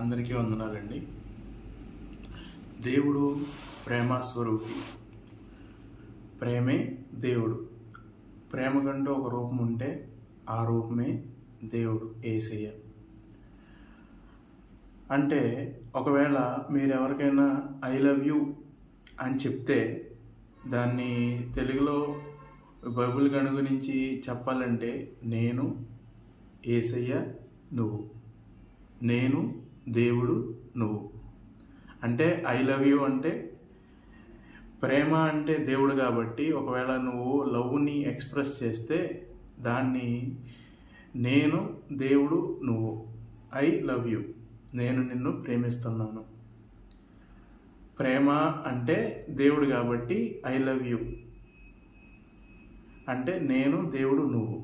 అందరికీ వందనాలండి. దేవుడు ప్రేమస్వరూపి. ప్రేమే దేవుడు. ప్రేమ కంటూ ఒక రూపం ఉంటే ఆ రూపమే దేవుడు, యేసయ్య. అంటే ఒకవేళ మీరు ఎవరికైనా ఐ లవ్ యూ అని చెప్తే దాన్ని తెలుగులో బైబిల్ కనుగొనించి చెప్పాలంటే నేను, యేసయ్య, నువ్వు. నేను, దేవుడు, నువ్వు. అంటే ఐ లవ్ యూ అంటే ప్రేమ అంటే దేవుడు కాబట్టి ఒకవేళ నువ్వు లవ్ని ఎక్స్ప్రెస్ చేస్తే దాన్ని నేను, దేవుడు, నువ్వు. ఐ లవ్ యూ, నేను నిన్ను ప్రేమిస్తున్నాను. ప్రేమ అంటే దేవుడు కాబట్టి ఐ లవ్ యూ అంటే నేను, దేవుడు, నువ్వు.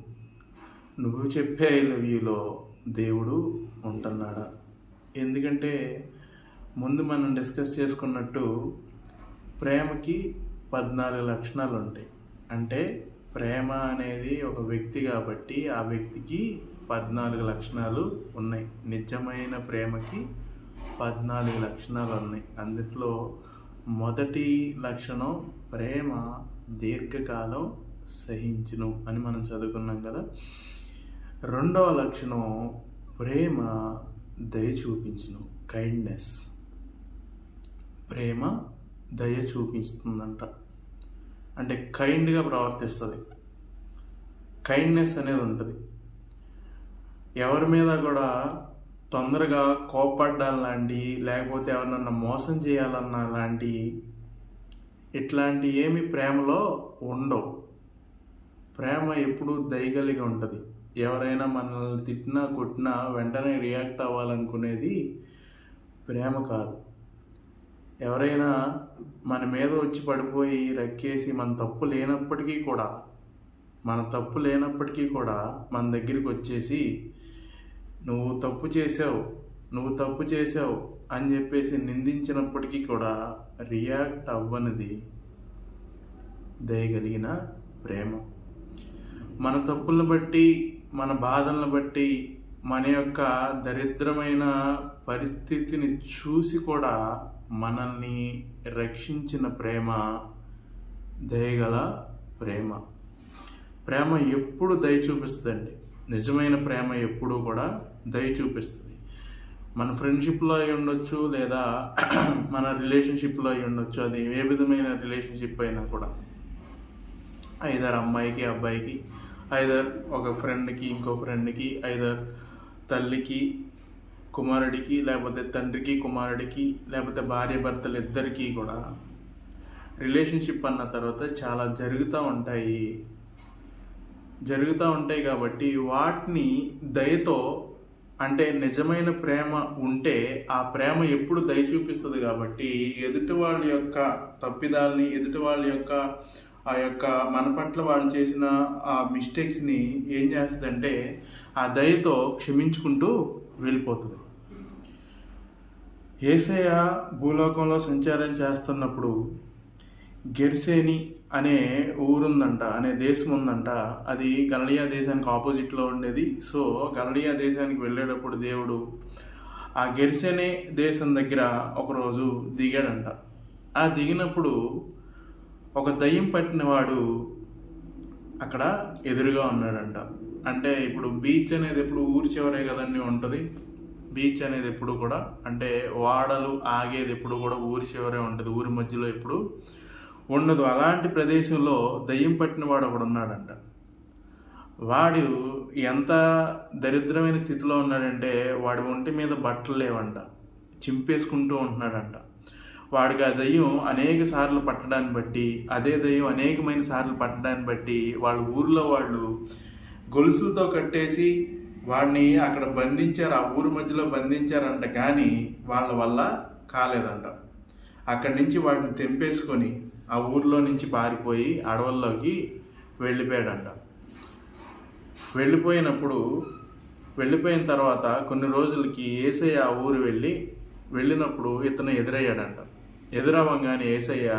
నువ్వు చెప్పే ఐ లవ్ యూలో దేవుడు ఉంటున్నాడా? ఎందుకంటే ముందు మనం డిస్కస్ చేసుకున్నట్టు ప్రేమకి 14 లక్షణాలు ఉంటాయి. అంటే ప్రేమ అనేది ఒక వ్యక్తి కాబట్టి ఆ వ్యక్తికి 14 లక్షణాలు ఉన్నాయి. నిజమైన ప్రేమకి 14 లక్షణాలు ఉన్నాయి. అందులో మొదటి లక్షణం ప్రేమ దీర్ఘకాలం సహించును అని మనం చదువుకున్నాం కదా. రెండవ లక్షణం ప్రేమ దయ చూపించును, కైండ్నెస్. ప్రేమ దయ చూపిస్తుందంట, అంటే కైండ్గా ప్రవర్తిస్తుంది. కైండ్నెస్ అనేది ఉంటుంది. ఎవరి మీద కూడా తొందరగా కోపడ్డాలి లాంటి, లేకపోతే ఎవరినన్నా మోసం చేయాలన్నా లాంటి ఇట్లాంటి ఏమి ప్రేమలో ఉండవు. ప్రేమ ఎప్పుడూ దయగలిగి ఉంటుంది. ఎవరైనా మనల్ని తిట్టినా కొట్టినా వెంటనే రియాక్ట్ అవ్వాలనుకునేది ప్రేమ కాదు. ఎవరైనా మన మీద వచ్చి పడిపోయి రక్కేసి మన తప్పు లేనప్పటికీ కూడా మన దగ్గరికి వచ్చేసి నువ్వు తప్పు చేసావు అని చెప్పేసి నిందించినప్పటికీ కూడా రియాక్ట్ అవ్వనిది దయగలిగిన ప్రేమ. మన తప్పులను బట్టి, మన బాధలను బట్టి, మన యొక్క దరిద్రమైన పరిస్థితిని చూసి కూడా మనల్ని రక్షించిన ప్రేమ దయగల ప్రేమ. ప్రేమ ఎప్పుడు దయ చూపిస్తుందండి. నిజమైన ప్రేమ ఎప్పుడూ కూడా దయ చూపిస్తుంది. మన ఫ్రెండ్షిప్లో అయి ఉండొచ్చు, లేదా మన రిలేషన్షిప్లో అయి ఉండొచ్చు. అది ఏ విధమైన రిలేషన్షిప్ అయినా కూడా, ఐదర్ అమ్మాయికి అబ్బాయికి, ఐదర్ ఒక ఫ్రెండ్కి ఇంకో ఫ్రెండ్కి, ఐదర్ తల్లికి కుమారుడికి, లేకపోతే తండ్రికి కుమారుడికి, లేకపోతే భార్య భర్తలు ఇద్దరికీ కూడా రిలేషన్షిప్ అన్న తర్వాత చాలా జరుగుతూ ఉంటాయి కాబట్టి వాటిని దయతో, అంటే నిజమైన ప్రేమ ఉంటే ఆ ప్రేమ ఎప్పుడు దయ చూపిస్తుంది కాబట్టి ఎదుటి వాళ్ళ యొక్క తప్పిదాలని, ఎదుటి వాళ్ళ యొక్క ఆ యొక్క మన పట్ల వాళ్ళు చేసిన ఆ మిస్టేక్స్ని ఏం చేస్తుందంటే ఆ దయతో క్షమించుకుంటూ వెళ్ళిపోతుంది. యేసయ్య భూలోకంలో సంచారం చేస్తున్నప్పుడు గెర్సేని అనే ఊరుందంట, అనే దేశం ఉందంట. అది గలిలయ దేశానికి ఆపోజిట్లో ఉండేది. సో గలిలయ దేశానికి వెళ్ళేటప్పుడు దేవుడు ఆ గెర్సేనే దేశం దగ్గర ఒకరోజు దిగాడంట. ఆ దిగినప్పుడు ఒక దయ్యం పట్టినవాడు అక్కడ ఎదురుగా ఉన్నాడంట. అంటే ఇప్పుడు బీచ్ అనేది ఎప్పుడు ఊరి చివరే కదండి ఉంటుంది. బీచ్ అనేది ఎప్పుడు కూడా, అంటే వాడలు ఆగేది ఎప్పుడు కూడా ఊరి చివరే ఉంటుంది, ఊరి మధ్యలో ఎప్పుడు ఉండదు. అలాంటి ప్రదేశంలో దయ్యం పట్టినవాడు ఒకడు ఉన్నాడంట. వాడు ఎంత దరిద్రమైన స్థితిలో ఉన్నాడంటే వాడి ఒంటి మీద బట్టలు లేవంట, చింపేసుకుంటూ ఉంటున్నాడంట. వాడికి ఆ దయ్యం అనేక సార్లు పట్టడాన్ని బట్టి, అదే దయ్యం అనేకమైన సార్లు పట్టడాన్ని బట్టి వాళ్ళ ఊర్లో వాళ్ళు గొలుసులతో కట్టేసి వాడిని అక్కడ బంధించారు, ఆ ఊరి మధ్యలో బంధించారంట. కానీ వాళ్ళ వల్ల కాలేదంట. అక్కడి నుంచి వాడిని తెంపేసుకొని ఆ ఊర్లో నుంచి పారిపోయి అడవుల్లోకి వెళ్ళిపోయాడంట. వెళ్ళిపోయిన తర్వాత కొన్ని రోజులకి యేసయ్య ఆ ఊరు వెళ్ళినప్పుడు ఇతను ఎదురయ్యాడంట. ఎదురవ్వగానే యేసయ్య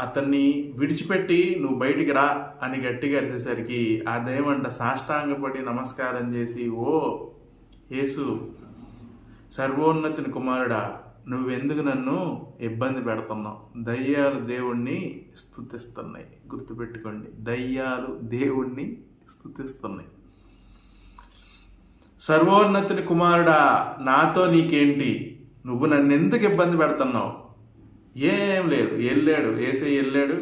అతన్ని విడిచిపెట్టి నువ్వు బయటికి రా అని గట్టిగా అరిచేసరికి ఆ దైవంట సాష్టాంగపడి నమస్కారం చేసి, ఓ యేసు సర్వోన్నతిని కుమారుడా, నువ్వెందుకు నన్ను ఇబ్బంది పెడుతున్నావు? దయ్యాలు దేవుణ్ణి స్తుతిస్తున్నాయి. గుర్తుపెట్టుకోండి, దయ్యాలు దేవుణ్ణి స్తుతిస్తున్నాయి. సర్వోన్నతిని కుమారుడా, నాతో నీకేంటి? నువ్వు నన్ను ఎందుకు ఇబ్బంది పెడుతున్నావు? ఏం లేదు, యేసయ్య వెళ్ళాడు.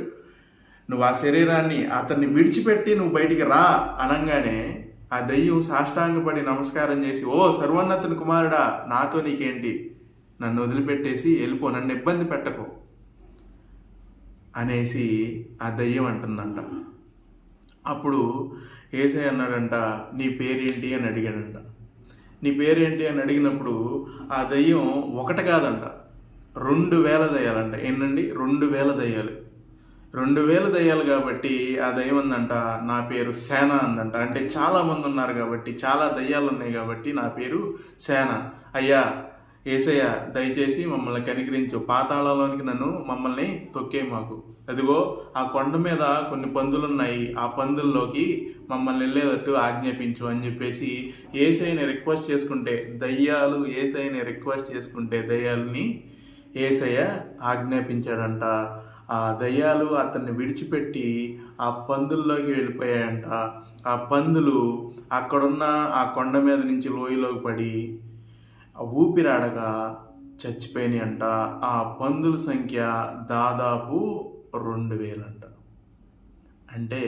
నువ్వు ఆ శరీరాన్ని అతన్ని విడిచిపెట్టి నువ్వు బయటికి రా అనగానే ఆ దయ్యం సాష్టాంగపడి నమస్కారం చేసి, ఓ సర్వోన్నతుని కుమారుడా, నాతో నీకేంటి? నన్ను వదిలిపెట్టేసి వెళ్ళిపో, నన్ను ఇబ్బంది పెట్టకు అనేసి ఆ దయ్యం అంటుందంట. అప్పుడు యేసయ్య అన్నాడంట, నీ పేరేంటి అని అడిగాడంట. నీ పేరేంటి అని అడిగినప్పుడు ఆ దయ్యం ఒకటి కాదంట, 2000 దయ్యాలంట. ఏంటండి, 2000 దయ్యాలు. 2000 దయ్యాలు కాబట్టి ఆ దయ్యం అందంట, నా పేరు సేన అందంట. అంటే చాలామంది ఉన్నారు కాబట్టి, చాలా దయ్యాలు ఉన్నాయి కాబట్టి నా పేరు సేన. అయ్యా యేసయ్య, దయచేసి మమ్మల్ని కనికరించు, పాతాళంలోనికి మమ్మల్ని తొక్కే మాకు. అదిగో ఆ కొండ మీద కొన్ని పందులున్నాయి, ఆ పందుల్లోకి మమ్మల్ని వెళ్ళేటట్టు ఆజ్ఞాపించు అని చెప్పేసి యేసయ్యని రిక్వెస్ట్ చేసుకుంటే, దయ్యాలు యేసయ్యని రిక్వెస్ట్ చేసుకుంటే దయ్యాలని యేసయ్య ఆజ్ఞాపించాడంట. ఆ దయ్యాలు అతన్ని విడిచిపెట్టి ఆ పందుల్లోకి వెళ్ళిపోయాయంట. ఆ పందులు అక్కడున్న ఆ కొండ మీద నుంచి లోయలోకి పడి ఊపిరాడగా చచ్చిపోయినాయి అంట. ఆ పందుల సంఖ్య దాదాపు 2000 అంట. అంటే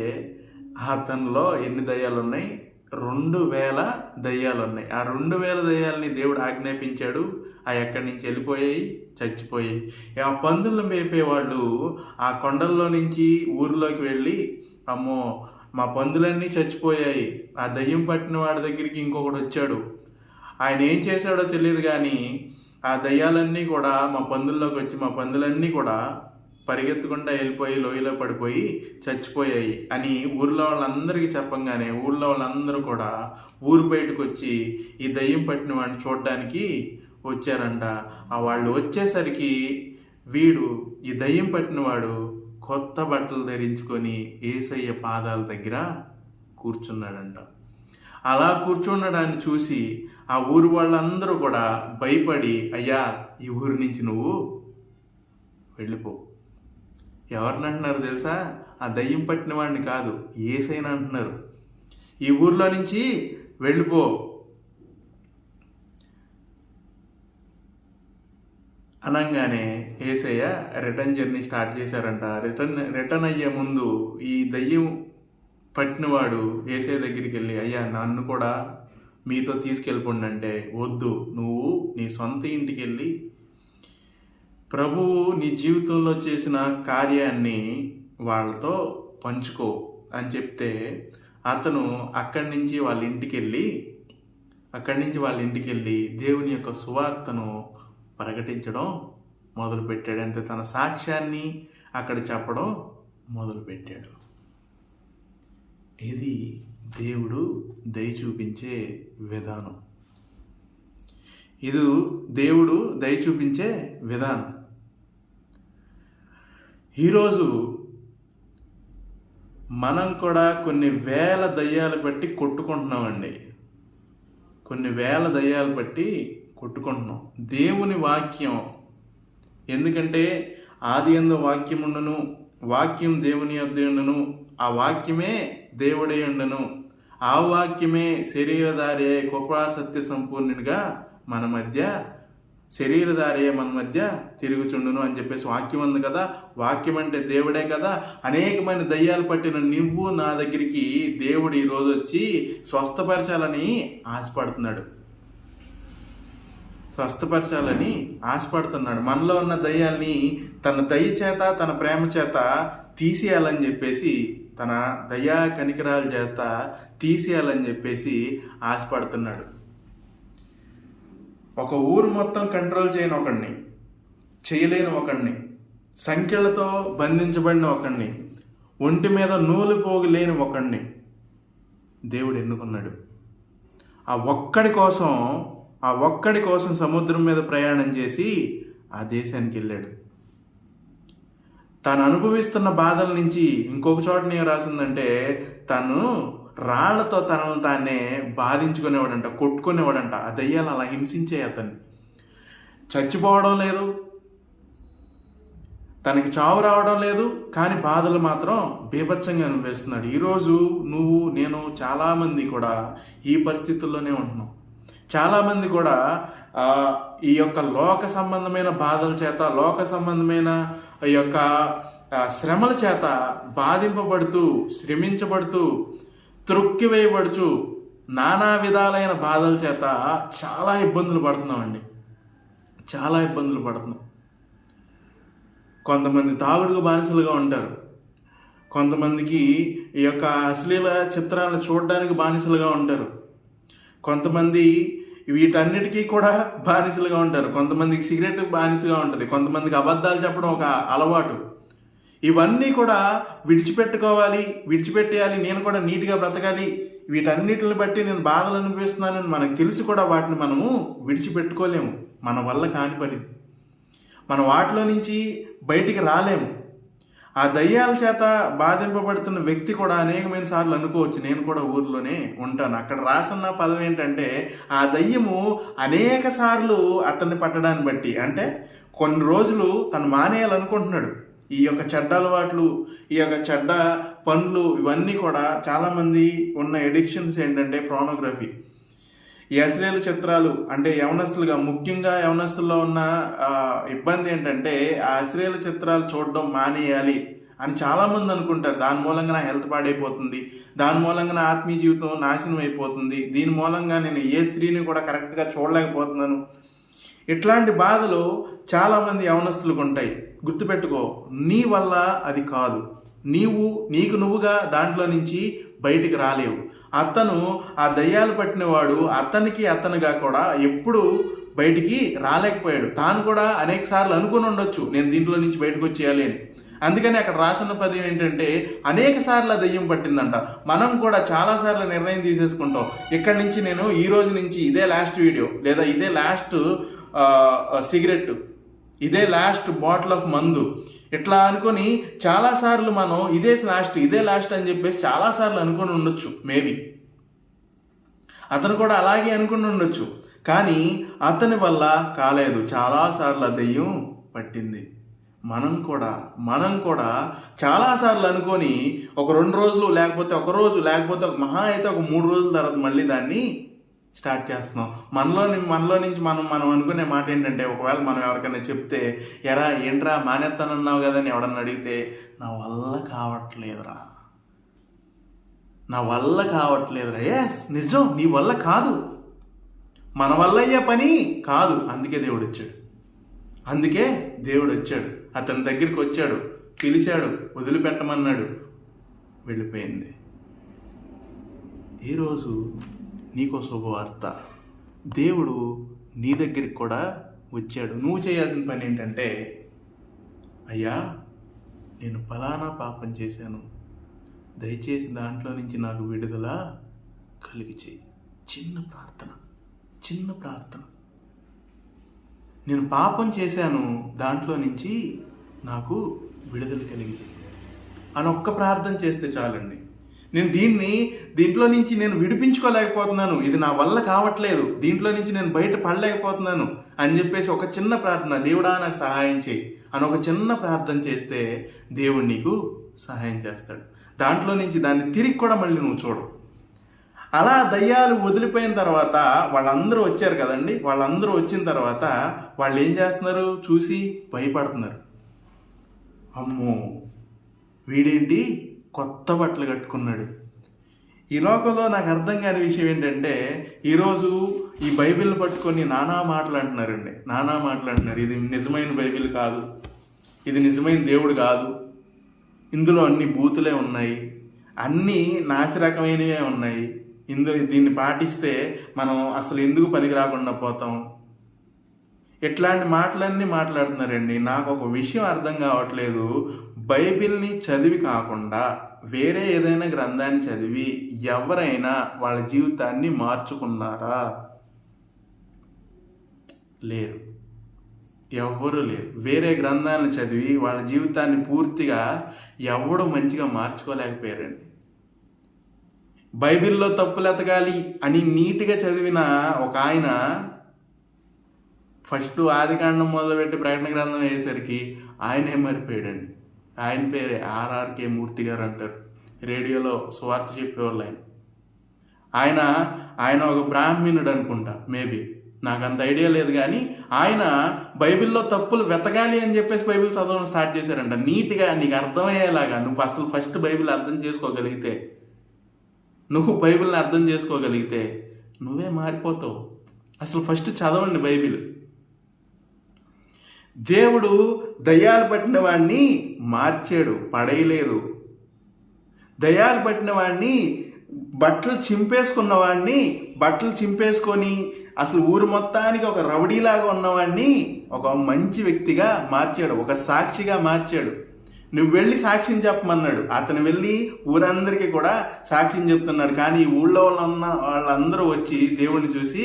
అతనిలో ఎన్ని దయ్యాలు ఉన్నాయి? 2000 దయ్యాలు ఉన్నాయి. ఆ 2000 దయ్యాలని దేవుడు ఆజ్ఞాపించాడు, అవి ఎక్కడి నుంచి వెళ్ళిపోయాయి, చచ్చిపోయాయి. ఆ పందులను మేపేవాళ్ళు ఆ కొండల్లో నుంచి ఊరిలోకి వెళ్ళి, అమ్మో మా పందులన్నీ చచ్చిపోయాయి, ఆ దయ్యం పట్టిన వాడి దగ్గరికి ఇంకొకడు వచ్చాడు, ఆయన ఏం చేశాడో తెలియదు కానీ ఆ దయ్యాలన్నీ కూడా మా పందుల్లోకి వచ్చి మా పందులన్నీ కూడా పరిగెత్తుకుంటా వెళ్ళిపోయి లోయలో పడిపోయి చచ్చిపోయాయి అని ఊర్లో వాళ్ళందరికీ చెప్పంగానే ఊళ్ళో వాళ్ళందరూ కూడా ఊరు బయటకు వచ్చి ఈ దయ్యం పట్టిన వాడిని చూడడానికి వచ్చారంట. ఆ వాళ్ళు వచ్చేసరికి ఈ దయ్యం పట్టినవాడు కొత్త బట్టలు ధరించుకొని యేసయ్య పాదాల దగ్గర కూర్చున్నాడంట. అలా కూర్చుండడాన్ని చూసి ఆ ఊరు వాళ్ళందరూ కూడా భయపడి, అయ్యా ఈ ఊరి నుంచి నువ్వు వెళ్ళిపో. ఎవరిని అంటున్నారు తెలుసా? ఆ దయ్యం పట్టిన వాడిని కాదు, యేసయ్యని అంటున్నారు. ఈ ఊర్లో నుంచి వెళ్ళిపో అనగానే యేసయ్య రిటర్న్ జర్నీ స్టార్ట్ చేశారంట. రిటర్న్ అయ్యే ముందు ఈ దయ్యం పట్టినవాడు యేసయ్య దగ్గరికి వెళ్ళి, అయ్యా నన్ను కూడా మీతో తీసుకెళ్ళిపోండి అంటే, వద్దు, నువ్వు నీ సొంత ఇంటికి వెళ్ళి ప్రభువు నీ జీవితంలో చేసిన కార్యాన్ని వాళ్ళతో పంచుకో అని చెప్తే అతను అక్కడి నుంచి వాళ్ళ ఇంటికి వెళ్ళి దేవుని యొక్క సువార్తను ప్రకటించడం మొదలుపెట్టాడు. అంతే, తన సాక్ష్యాన్ని అక్కడ చెప్పడం మొదలుపెట్టాడు. ఇది దేవుడు దయ చూపించే విధానం. ఇది దేవుడు దయ చూపించే విధానం. ఈరోజు మనం కూడా కొన్ని వేల దయ్యాలు బట్టి కొట్టుకుంటున్నామండి. కొన్ని వేల దయ్యాలు బట్టి కొట్టుకుంటున్నాం. దేవుని వాక్యం, ఎందుకంటే ఆదియందు వాక్యం ఉండను, వాక్యం దేవుని యొద్ద ఉండను, ఆ వాక్యమే దేవుడై ఉండను, ఆ వాక్యమే శరీరధారే కృపా సత్య సంపూర్ణునిగా మన మధ్య తిరుగుచుండును అని చెప్పేసి వాక్యం ఉంది కదా. వాక్యం అంటే దేవుడే కదా. అనేకమైన దయ్యాలు పట్టిన నువ్వు నా దగ్గరికి దేవుడు ఈరోజు వచ్చి స్వస్థపరచాలని ఆశపడుతున్నాడు. మనలో ఉన్న దయ్యాల్ని తన దయ చేత, తన ప్రేమ చేత తీసేయాలని చెప్పేసి, తన దయా కనికరాల చేత తీసేయాలని చెప్పేసి ఆశపడుతున్నాడు. ఒక ఊరు మొత్తం కంట్రోల్ చేయలేని ఒకడిని, సంఖ్యలతో బంధించబడిన ఒకడిని, ఒంటి మీద నూలు పోగు లేని ఒకడిని దేవుడు ఎన్నుకున్నాడు. ఆ ఒక్కడి కోసం సముద్రం మీద ప్రయాణం చేసి ఆ దేశానికి వెళ్ళాడు. తాను అనుభవిస్తున్న బాధల నుంచి ఇంకొక చోటని ఏం రాసిందంటే, తను రాళ్లతో తనను తానే బాధించుకునేవాడంట, కొట్టుకునేవాడంట. ఆ దయ్యాలు అలా హింసించే అతన్ని. చచ్చిపోవడం లేదు, తనకి చావు రావడం లేదు, కానీ బాధలు మాత్రం బీభత్సంగా అనిపిస్తున్నాడు. ఈరోజు నువ్వు నేను చాలామంది కూడా ఈ పరిస్థితుల్లోనే ఉంటున్నాం. చాలామంది కూడా ఈ యొక్క లోక సంబంధమైన బాధల చేత, లోక సంబంధమైన ఈ యొక్క శ్రమల చేత బాధింపబడుతూ, శ్రమించబడుతూ, త్రొక్కివేయబడుచు నానా విధాలైన బాధల చేత చాలా ఇబ్బందులు పడుతున్నామండి. చాలా ఇబ్బందులు పడుతున్నాం. కొంతమంది తాగుడుకు బానిసలుగా ఉంటారు. కొంతమందికి ఈ యొక్క అశ్లీల చిత్రాలను చూడడానికి బానిసలుగా ఉంటారు. కొంతమంది వీటన్నిటికీ కూడా బానిసలుగా ఉంటారు. కొంతమందికి సిగరెట్ బానిసగా ఉంటుంది. కొంతమందికి అబద్ధాలు చెప్పడం ఒక అలవాటు. ఇవన్నీ కూడా విడిచిపెట్టేయాలి, నేను కూడా నీట్గా బ్రతకాలి, వీటన్నిటిని బట్టి నేను బాధలు అనిపిస్తున్నానని మనకు తెలిసి కూడా వాటిని మనము విడిచిపెట్టుకోలేము. మన వల్ల కాని పని. మనం వాటిలో నుంచి బయటికి రాలేము. ఆ దయ్యాల చేత బాధింపబడుతున్న వ్యక్తి కూడా అనేకమైన సార్లు అనుకోవచ్చు, నేను కూడా ఊర్లోనే ఉంటాను. అక్కడ రాసున్న పదం ఏంటంటే, ఆ దయ్యము అనేక సార్లు అతన్ని పట్టడాన్ని బట్టి, అంటే కొన్ని రోజులు తను మానేయాలనుకుంటున్నాడు. ఈ యొక్క చెడ్డ అలవాట్లు, ఈ యొక్క చెడ్డ పనులు, ఇవన్నీ కూడా చాలామంది ఉన్న ఎడిక్షన్స్ ఏంటంటే పోర్నోగ్రఫీ, ఈ అశ్లీల చిత్రాలు. అంటే యవనస్తులుగా, ముఖ్యంగా యవనస్తుల్లో ఉన్న ఇబ్బంది ఏంటంటే ఆ అశ్లీల చిత్రాలు చూడడం మానేయాలి అని చాలామంది అనుకుంటారు. దాని మూలంగా నా హెల్త్ పాడైపోతుంది, దాని మూలంగా నా ఆత్మీయ జీవితం నాశనం అయిపోతుంది, దీని మూలంగా నేను ఏ స్త్రీని కూడా కరెక్ట్గా చూడలేకపోతున్నాను. ఇట్లాంటి బాధలు చాలామంది యవనస్తులకు ఉంటాయి. గుర్తుపెట్టుకో, నీ వల్ల అది కాదు. నీకు నువ్వుగా దాంట్లో నుంచి బయటికి రాలేవు. అతను, ఆ దయ్యాలు పట్టినవాడు అతనుగా కూడా ఎప్పుడు బయటికి రాలేకపోయాడు. తాను కూడా అనేక సార్లు అనుకుని ఉండొచ్చు, నేను దీంట్లో నుంచి బయటకు వచ్చేయాలి అని. అందుకని అక్కడ రాసిన పదం ఏంటంటే, అనేక సార్లు ఆ దయ్యం పట్టిందంట. మనం కూడా చాలాసార్లు నిర్ణయం తీసేసుకుంటాం, ఇక్కడి నుంచి నేను ఈ రోజు నుంచి ఇదే లాస్ట్ వీడియో, లేదా ఇదే లాస్ట్ సిగరెట్, ఇదే లాస్ట్ బాటిల్ ఆఫ్ మందు, ఇట్లా అనుకొని చాలాసార్లు మనం ఇదే లాస్ట్ అని చెప్పేసి చాలాసార్లు అనుకుని ఉండొచ్చు. మేబీ అతను కూడా అలాగే అనుకుని ఉండొచ్చు, కానీ అతని వల్ల కాలేదు. చాలాసార్లు ఆ దెయ్యం పట్టింది. మనం కూడా చాలాసార్లు అనుకొని ఒక 2 రోజులు, లేకపోతే ఒక రోజు, లేకపోతే మహా అయితే ఒక 3 రోజుల తర్వాత మళ్ళీ దాన్ని స్టార్ట్ చేస్తున్నాం. మనలో నుంచి మనం అనుకునే మాట ఏంటంటే, ఒకవేళ మనం ఎవరికైనా చెప్తే, ఎరా ఏంట్రా మానేస్తానన్నావు కదా అని ఎవడన్నా అడిగితే, నా వల్ల కావట్లేదురా. ఎస్, నిజం, నీ వల్ల కాదు, మన వల్ల అయ్యే పని కాదు. అందుకే దేవుడు వచ్చాడు, అతని దగ్గరికి వచ్చాడు, పిలిచాడు, వదిలిపెట్టమన్నాడు, వెళ్ళిపోయింది. ఈరోజు నీకో శుభవార్త. దేవుడు నీ దగ్గరికి కూడా వచ్చాడు. నువ్వు చేయాల్సిన పని ఏంటంటే, అయ్యా నేను ఫలానా పాపం చేశాను, దయచేసి దాంట్లో నుంచి నాకు విడుదల కలిగి చేయి. చిన్న ప్రార్థన. నేను పాపం చేశాను, దాంట్లో నుంచి నాకు విడుదల కలిగి చేయి అని ఒక్క ప్రార్థన చేస్తే చాలండి. నేను దీంట్లో నుంచి నేను విడిపించుకోలేకపోతున్నాను, ఇది నా వల్ల కావట్లేదు, దీంట్లో నుంచి నేను బయట పడలేకపోతున్నాను అని చెప్పేసి ఒక చిన్న ప్రార్థన, దేవుడా నాకు సహాయం చేయి అని ఒక చిన్న ప్రార్థన చేస్తే దేవుడు నీకు సహాయం చేస్తాడు. దాంట్లో నుంచి దాన్ని తిరిగి కూడా మళ్ళీ నువ్వు చూడు. అలా దయ్యాలు వదిలిపోయిన తర్వాత వాళ్ళందరూ వచ్చారు కదండి. వాళ్ళందరూ వచ్చిన తర్వాత వాళ్ళు ఏం చేస్తున్నారు, చూసి భయపడుతున్నారు. అమ్మో, వీడేంటి కొత్త బట్టలు కట్టుకున్నాడు. ఈ లోకంలో నాకు అర్థం కాని విషయం ఏంటంటే, ఈరోజు ఈ బైబిల్ పట్టుకొని నానా మాటలు అంటున్నారు. ఇది నిజమైన బైబిల్ కాదు, ఇది నిజమైన దేవుడు కాదు, ఇందులో అన్ని బూతులే ఉన్నాయి, అన్నీ నాసిరకమైనవే ఉన్నాయి, దీన్ని పాటిస్తే మనం అసలు ఎందుకు పనికి రాకుండా పోతాం. ఇట్లాంటి మాటలన్నీ మాట్లాడుతున్నారండి. నాకు ఒక విషయం అర్థం కావట్లేదు. బైబిల్ని చదివి కాకుండా వేరే ఏదైనా గ్రంథాన్ని చదివి ఎవరైనా వాళ్ళ జీవితాన్ని మార్చుకున్నారా? లేరు, ఎవ్వరూ లేరు. వేరే గ్రంథాలను చదివి వాళ్ళ జీవితాన్ని పూర్తిగా ఎవడు మంచిగా మార్చుకోలేకపోయారండి. బైబిల్లో తప్పులు ఎతకాలి అని నీట్గా చదివిన ఒక ఆయన ఫస్ట్ ఆదికాండం మొదలుపెట్టి ప్రకటన గ్రంథం అయ్యేసరికి ఆయనే మరిపోయాడండి. ఆయన పేరే ఆర్ఆర్కే మూర్తి గారు అంటారు. రేడియోలో సువార్త చెప్పేవాళ్ళు ఆయన. ఆయన ఒక బ్రాహ్మణుడు అనుకుంటా, మేబీ, నాకు అంత ఐడియా లేదు. కానీ ఆయన బైబిల్లో తప్పులు వెతకాలి అని చెప్పేసి బైబిల్ చదవడం స్టార్ట్ చేశారంట. నీట్గా నీకు అర్థమయ్యేలాగా. నువ్వు అసలు ఫస్ట్ బైబిల్ అర్థం చేసుకోగలిగితే, నువ్వు బైబిల్ని అర్థం చేసుకోగలిగితే నువ్వే మారిపోతావు. అసలు ఫస్ట్ చదవండి బైబిల్. దేవుడు దయ్యాలు పట్టిన వాడిని మార్చాడు, పడేయలేదు. దయ్యాలు పట్టిన వాడిని, బట్టలు చింపేసుకొని అసలు ఊరు మొత్తానికి ఒక రౌడీలాగా ఉన్నవాడిని ఒక మంచి వ్యక్తిగా మార్చాడు, ఒక సాక్షిగా మార్చాడు. నువ్వు వెళ్ళి సాక్ష్యం చెప్పమన్నాడు. అతను వెళ్ళి ఊరందరికీ కూడా సాక్ష్యం చెప్తున్నాడు. కానీ ఈ ఊళ్ళో వాళ్ళందరూ వచ్చి దేవుడిని చూసి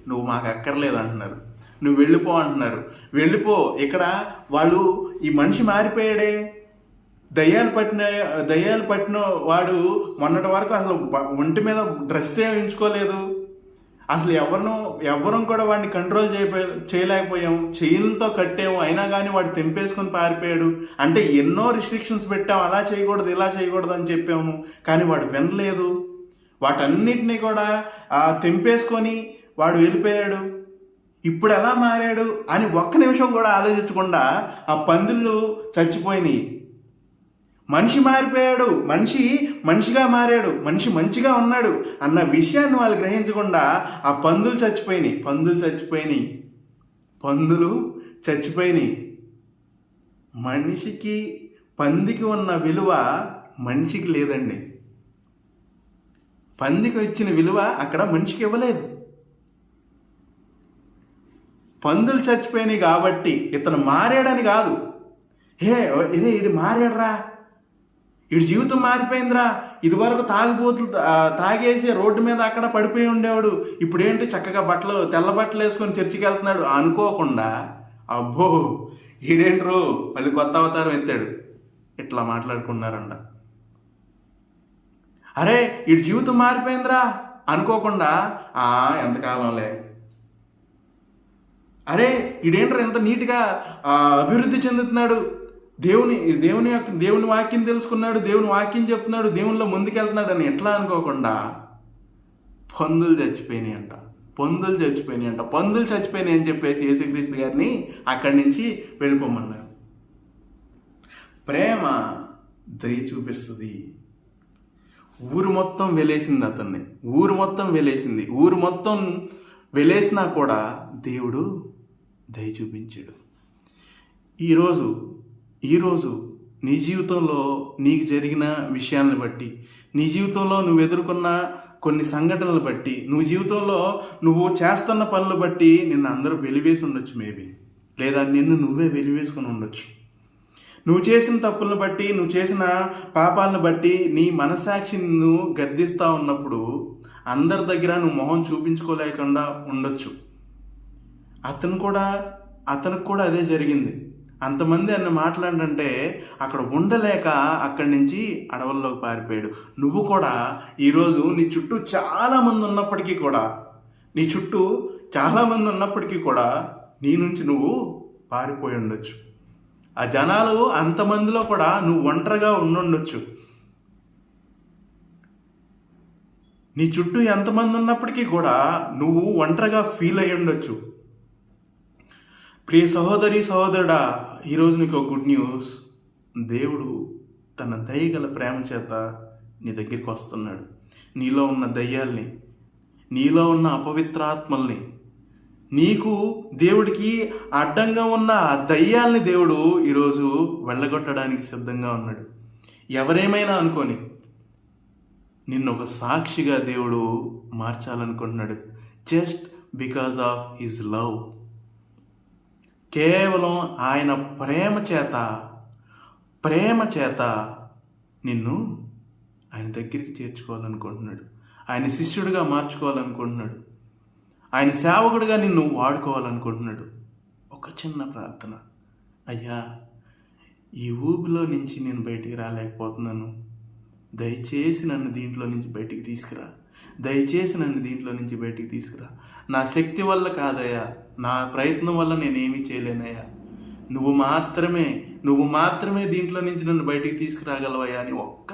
నువ్వు మాకు అక్కర్లేదు అంటున్నారు, నువ్వు వెళ్ళిపో అంటున్నారు. వెళ్ళిపో. ఇక్కడ వాళ్ళు, ఈ మనిషి మారిపోయాడే. దయ్యాలు పట్టిన వాడు మొన్నటి వరకు అసలు ఒంటి మీద డ్రెస్ వేయించుకోలేదు. అసలు ఎవరం కూడా వాడిని కంట్రోల్ చేయలేకపోయాం. చైన్లతో కట్టాము, అయినా కానీ వాడు తెంపేసుకొని పారిపోయాడు. అంటే ఎన్నో రిస్ట్రిక్షన్స్ పెట్టాము, అలా చేయకూడదు ఇలా చేయకూడదు అని చెప్పాము, కానీ వాడు వినలేదు. వాటన్నిటినీ కూడా తెంపేసుకొని వాడు వెళ్ళిపోయాడు. ఇప్పుడు ఎలా మారాడు అని ఒక్క నిమిషం కూడా ఆలోచించకుండా ఆ పందులు చచ్చిపోయినాయి. మనిషి మారిపోయాడు, మనిషిగా మారాడు, మనిషి మంచిగా ఉన్నాడు అన్న విషయాన్ని వాళ్ళు గ్రహించకుండా ఆ పందులు చచ్చిపోయినాయి. పందికి ఉన్న విలువ మనిషికి లేదండి. పందికి ఇచ్చిన విలువ అక్కడ మనిషికి ఇవ్వలేదు. పందులు చచ్చిపోయినాయి కాబట్టి ఇతను మారాడని కాదు. ఇది మారాడరా, వీడి జీవితం మారిపోయిందిరా. ఇదివరకు తాగేసి రోడ్డు మీద అక్కడ పడిపోయి ఉండేవాడు, ఇప్పుడు ఏంటి చక్కగా తెల్ల బట్టలు వేసుకొని చర్చికి వెళ్తున్నాడు అనుకోకుండా, అబ్బో ఈడేంట్రో మళ్ళీ కొత్త అవతారం ఎత్తాడు, ఇట్లా మాట్లాడుకున్నారంట. అరే వీడి జీవితం మారిపోయిందిరా అనుకోకుండా, ఎంతకాలంలే, అరే ఈడేంట్రా ఎంత నీట్గా అభివృద్ధి చెందుతున్నాడు, దేవుని వాక్యం తెలుసుకున్నాడు, దేవుని వాక్యం చెప్తున్నాడు, దేవునిలో ముందుకెళ్తున్నాడు అని ఎట్లా అనుకోకుండా పందులు చచ్చిపోయినాయి అంట. పందులు చచ్చిపోయినాయి అని చెప్పేసి యేసుక్రీస్తు గారిని అక్కడి నుంచి వెళ్ళిపోమన్నారు. ప్రేమ దయ చూపిస్తుంది. ఊరు మొత్తం వెలేసింది అతన్ని, ఊరు మొత్తం వెలేసినా కూడా దేవుడు దయ చూపించాడు. ఈరోజు నీ జీవితంలో నీకు జరిగిన విషయాలను బట్టి, నీ జీవితంలో నువ్వు ఎదుర్కొన్న కొన్ని సంఘటనలు బట్టి, నువ్వు జీవితంలో నువ్వు చేస్తున్న పనులు బట్టి నిన్ను అందరూ వెలివేసి ఉండొచ్చు, మేబీ, లేదా నిన్ను నువ్వే వెలివేసుకొని ఉండొచ్చు. నువ్వు చేసిన తప్పులను బట్టి, నువ్వు చేసిన పాపాలను బట్టి నీ మనసాక్షి నిన్ను గద్దిస్తూ ఉన్నప్పుడు అందరి దగ్గర నువ్వు మొహం చూపించుకోలేకుండా ఉండొచ్చు. అతనికి కూడా అదే జరిగింది. అంతమంది అన్న మాట్లాడంటే అక్కడ ఉండలేక అక్కడి నుంచి అడవుల్లోకి పారిపోయాడు. నువ్వు కూడా ఈరోజు నీ చుట్టూ చాలామంది ఉన్నప్పటికీ కూడా నీ నుంచి నువ్వు పారిపోయి ఉండొచ్చు. ఆ జనాలు అంతమందిలో కూడా నువ్వు ఒంటరిగా ఉండుండొచ్చు. నీ చుట్టూ ఎంతమంది ఉన్నప్పటికీ కూడా నువ్వు ఒంటరిగా ఫీల్ అయ్యి ఉండొచ్చు. ప్రియ సహోదరుడా, ఈరోజు నీకు ఒక గుడ్ న్యూస్. దేవుడు తన దయగల ప్రేమ చేత నీ దగ్గరికి వస్తున్నాడు. నీలో ఉన్న దయ్యాల్ని, నీలో ఉన్న అపవిత్రాత్మల్ని, నీకు దేవుడికి అడ్డంగా ఉన్న ఆ దయ్యాల్ని దేవుడు ఈరోజు వెళ్ళగొట్టడానికి సిద్ధంగా ఉన్నాడు. ఎవరేమైనా అనుకోని నిన్ను ఒక సాక్షిగా దేవుడు మార్చాలనుకుంటున్నాడు. Just because of his love. కేవలం ఆయన ప్రేమ చేత నిన్ను ఆయన దగ్గరికి చేర్చుకోవాలనుకుంటున్నాడు. ఆయన శిష్యుడిగా మార్చుకోవాలనుకుంటున్నాడు. ఆయన సేవకుడిగా నిన్ను వాడుకోవాలనుకుంటున్నాడు. ఒక చిన్న ప్రార్థన. అయ్యా, ఈ ఊబిలో నుంచి నేను బయటికి రాలేకపోతున్నాను, దయచేసి నన్ను దీంట్లో నుంచి బయటికి తీసుకురా. నా శక్తి వల్ల కాదయ్యా, నా ప్రయత్నం వల్ల నేనేమీ చేయలేనయ్యా, నువ్వు మాత్రమే దీంట్లో నుంచి నన్ను బయటికి తీసుకురాగలవయ్యా అని ఒక్క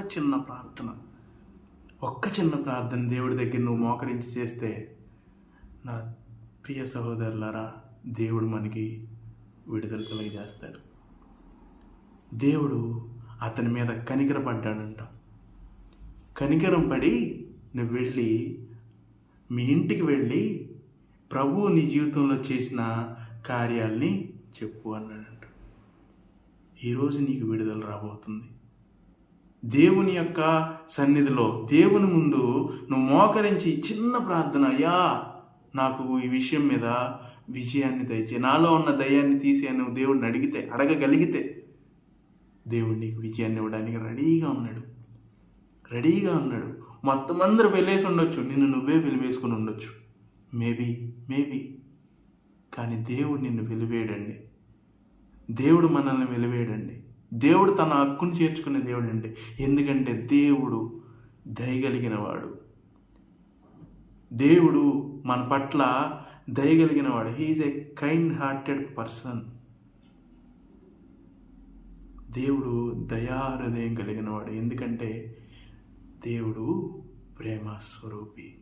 చిన్న ప్రార్థన దేవుడి దగ్గర నువ్వు మోకరించి చేస్తే, నా ప్రియ సహోదరులారా, దేవుడు మనకి విడుదల కలిగజేస్తాడు. దేవుడు అతని మీద కనికరపడ్డాడంట. కనికరం పడి నువ్వు వెళ్ళి మీ ఇంటికి వెళ్ళి ప్రభువు నీ జీవితంలో చేసిన కార్యాల్ని చెప్పు అన్నాడంట. ఈరోజు నీకు విడుదల రాబోతుంది. దేవుని యొక్క సన్నిధిలో, దేవుని ముందు నువ్వు మోకరించి చిన్న ప్రార్థన, అయ్యా నాకు ఈ విషయం మీద విజయాన్ని దయచే, నాలో ఉన్న దయ్యాన్ని తీసే నువ్వు దేవుడిని అడగగలిగితే దేవుడు నీకు విజయాన్ని ఇవ్వడానికి రెడీగా ఉన్నాడు. మొత్తం అందరూ వెళ్ళేసి ఉండొచ్చు, నిన్ను నువ్వే వెలివేసుకుని ఉండొచ్చు, మేబీ కానీ దేవుడు నిన్ను వెలివేయడండి. దేవుడు మనల్ని వెలివేయడండి. దేవుడు తన హక్కును చేర్చుకునే దేవుడు అండి. ఎందుకంటే దేవుడు దయగలిగిన వాడు. దేవుడు మన పట్ల దయగలిగిన వాడు. హీఈస్ ఏ కైండ్ హార్టెడ్ పర్సన్. దేవుడు దయాహృదయం కలిగిన వాడు. ఎందుకంటే దేవుడు ప్రేమ స్వరూపి.